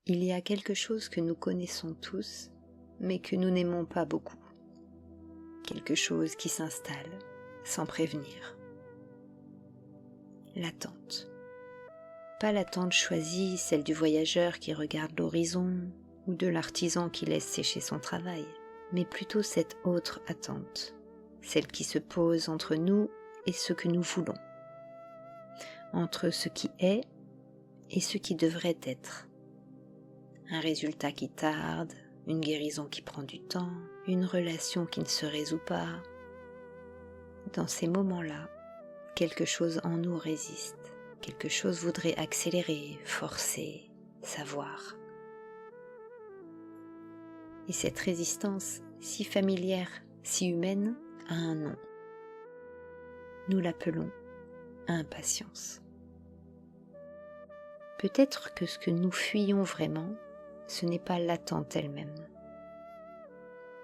Il y a quelque chose que nous connaissons tous, mais que nous n'aimons pas beaucoup. Quelque chose qui s'installe sans prévenir. L'attente. Pas l'attente choisie, celle du voyageur qui regarde l'horizon ou de l'artisan qui laisse sécher son travail, mais plutôt cette autre attente, celle qui se pose entre nous et ce que nous voulons, entre ce qui est et ce qui devrait être. Un résultat qui tarde, une guérison qui prend du temps, une relation qui ne se résout pas. Dans ces moments-là, quelque chose en nous résiste, quelque chose voudrait accélérer, forcer, savoir. Et cette résistance, si familière, si humaine, a un nom. Nous l'appelons impatience. Peut-être que ce que nous fuyons vraiment, ce n'est pas l'attente elle-même.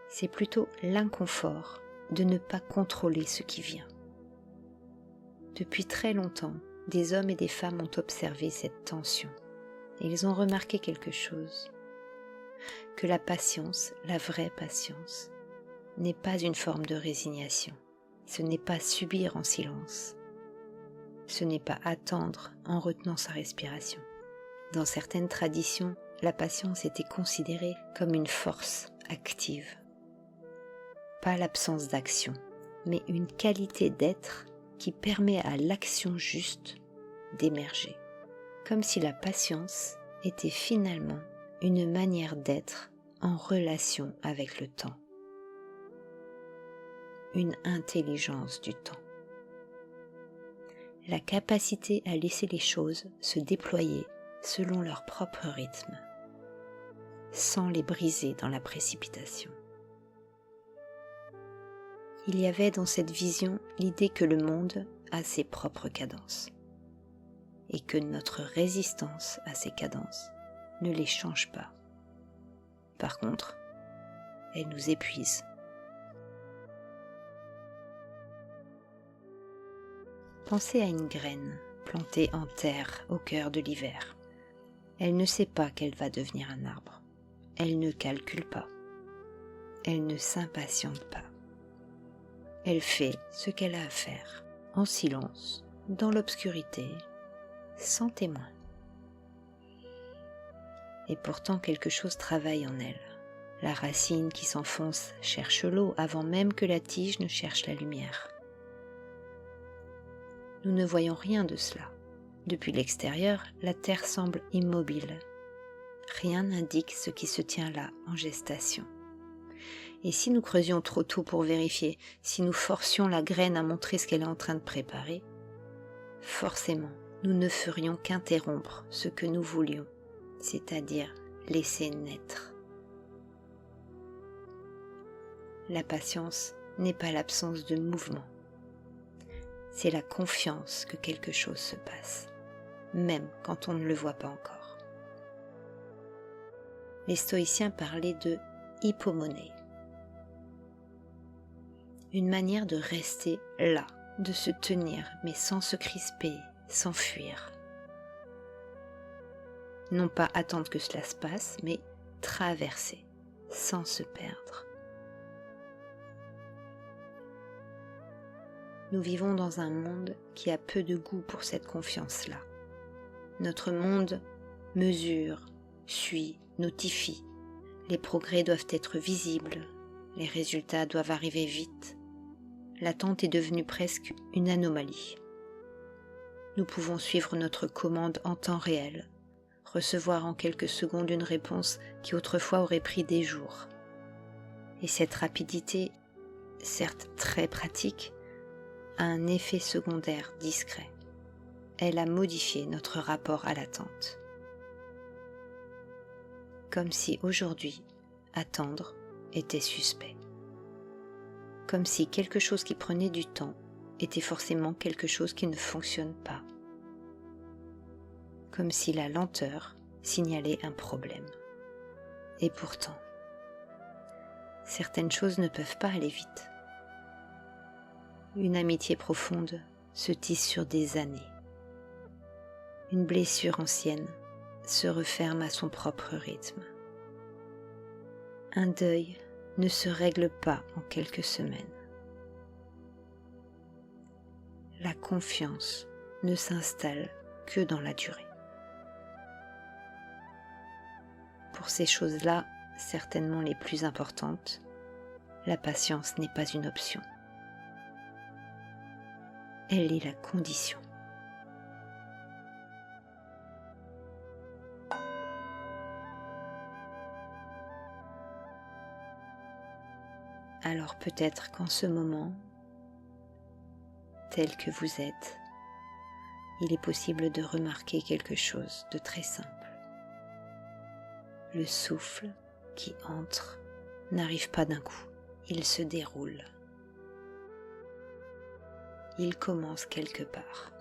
C'est plutôt l'inconfort de ne pas contrôler ce qui vient. Depuis très longtemps, des hommes et des femmes ont observé cette tension et ils ont remarqué quelque chose, que la patience, la vraie patience, n'est pas une forme de résignation, ce n'est pas subir en silence, ce n'est pas attendre en retenant sa respiration. Dans certaines traditions, la patience était considérée comme une force active. Pas l'absence d'action, mais une qualité d'être qui permet à l'action juste d'émerger. Comme si la patience était finalement une manière d'être en relation avec le temps. Une intelligence du temps. La capacité à laisser les choses se déployer selon leur propre rythme, sans les briser dans la précipitation. Il y avait dans cette vision l'idée que le monde a ses propres cadences et que notre résistance à ces cadences ne les change pas. Par contre, elle nous épuise. Pensez à une graine plantée en terre au cœur de l'hiver. Elle ne sait pas qu'elle va devenir un arbre. Elle ne calcule pas. Elle ne s'impatiente pas. Elle fait ce qu'elle a à faire, en silence, dans l'obscurité, sans témoin. Et pourtant quelque chose travaille en elle. La racine qui s'enfonce cherche l'eau avant même que la tige ne cherche la lumière. Nous ne voyons rien de cela. Depuis l'extérieur, la terre semble immobile. Rien n'indique ce qui se tient là en gestation. Et si nous creusions trop tôt pour vérifier, si nous forcions la graine à montrer ce qu'elle est en train de préparer, forcément, nous ne ferions qu'interrompre ce que nous voulions, c'est-à-dire laisser naître. La patience n'est pas l'absence de mouvement. C'est la confiance que quelque chose se passe, même quand on ne le voit pas encore. Les stoïciens parlaient de hypomonée. Une manière de rester là, de se tenir, mais sans se crisper, sans fuir. Non pas attendre que cela se passe, mais traverser, sans se perdre. Nous vivons dans un monde qui a peu de goût pour cette confiance-là. Notre monde mesure, suit, notifie. Les progrès doivent être visibles, les résultats doivent arriver vite. L'attente est devenue presque une anomalie. Nous pouvons suivre notre commande en temps réel, recevoir en quelques secondes une réponse qui autrefois aurait pris des jours. Et cette rapidité, certes très pratique, a un effet secondaire discret. Elle a modifié notre rapport à l'attente. Comme si aujourd'hui, attendre était suspect. Comme si quelque chose qui prenait du temps était forcément quelque chose qui ne fonctionne pas. Comme si la lenteur signalait un problème. Et pourtant, certaines choses ne peuvent pas aller vite. Une amitié profonde se tisse sur des années. Une blessure ancienne se referme à son propre rythme. Un deuil ne se règle pas en quelques semaines. La confiance ne s'installe que dans la durée. Pour ces choses-là, certainement les plus importantes, la patience n'est pas une option. Elle est la condition. Alors peut-être qu'en ce moment, tel que vous êtes, il est possible de remarquer quelque chose de très simple. Le souffle qui entre n'arrive pas d'un coup, il se déroule. Il commence quelque part,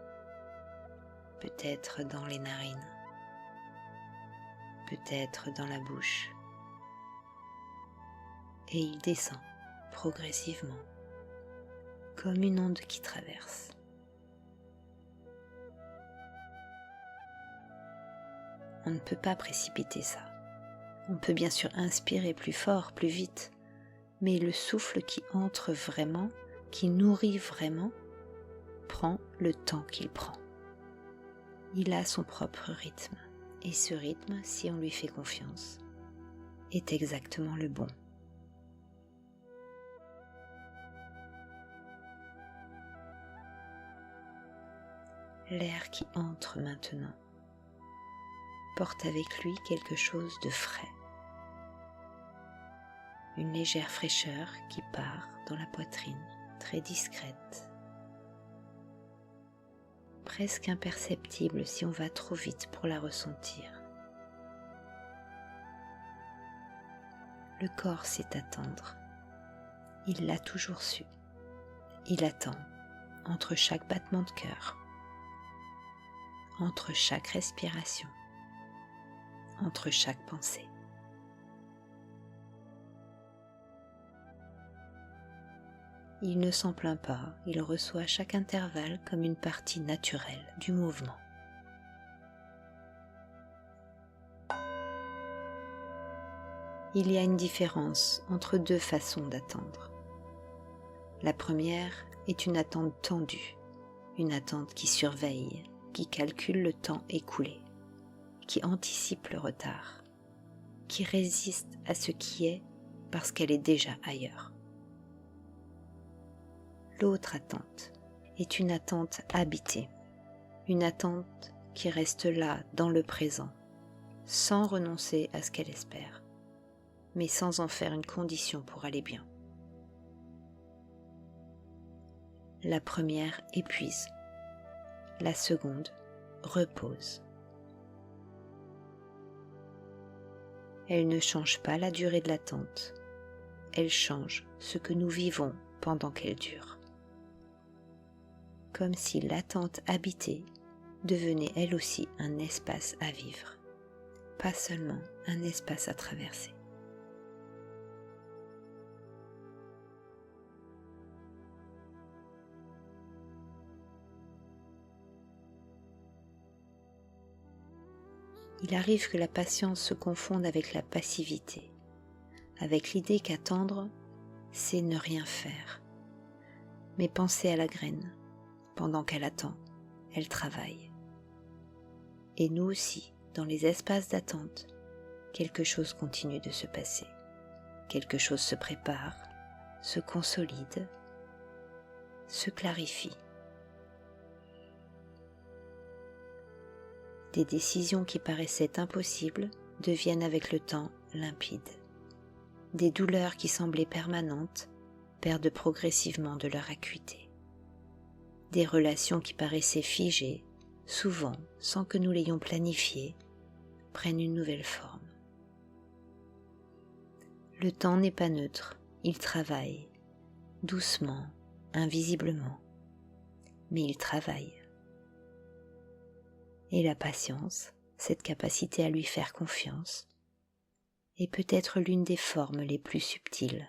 peut-être dans les narines, peut-être dans la bouche, et il descend progressivement, comme une onde qui traverse. On ne peut pas précipiter ça. On peut bien sûr inspirer plus fort, plus vite, mais le souffle qui entre vraiment, qui nourrit vraiment, prend le temps qu'il prend. Il a son propre rythme, et ce rythme, si on lui fait confiance, est exactement le bon. L'air qui entre maintenant porte avec lui quelque chose de frais. Une légère fraîcheur qui part dans la poitrine, très discrète. Presque imperceptible si on va trop vite pour la ressentir. Le corps sait attendre. Il l'a toujours su. Il attend entre chaque battement de cœur, entre chaque respiration, entre chaque pensée. Il ne s'en plaint pas, il reçoit chaque intervalle comme une partie naturelle du mouvement. Il y a une différence entre deux façons d'attendre. La première est une attente tendue, une attente qui surveille, qui calcule le temps écoulé, qui anticipe le retard, qui résiste à ce qui est parce qu'elle est déjà ailleurs. L'autre attente est une attente habitée, une attente qui reste là dans le présent, sans renoncer à ce qu'elle espère, mais sans en faire une condition pour aller bien. La première épuise, la seconde repose. Elle ne change pas la durée de l'attente, elle change ce que nous vivons pendant qu'elle dure. Comme si l'attente habitée devenait elle aussi un espace à vivre, pas seulement un espace à traverser. Il arrive que la patience se confonde avec la passivité, avec l'idée qu'attendre, c'est ne rien faire, mais penser à la graine. Pendant qu'elle attend, elle travaille. Et nous aussi, dans les espaces d'attente, quelque chose continue de se passer. Quelque chose se prépare, se consolide, se clarifie. Des décisions qui paraissaient impossibles deviennent avec le temps limpides. Des douleurs qui semblaient permanentes perdent progressivement de leur acuité. Des relations qui paraissaient figées, souvent sans que nous l'ayons planifié, prennent une nouvelle forme. Le temps n'est pas neutre, il travaille, doucement, invisiblement, mais il travaille. Et la patience, cette capacité à lui faire confiance, est peut-être l'une des formes les plus subtiles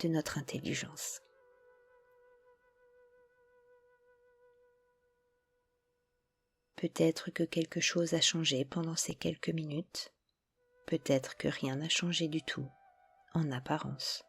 de notre intelligence. Peut-être que quelque chose a changé pendant ces quelques minutes, peut-être que rien n'a changé du tout, en apparence.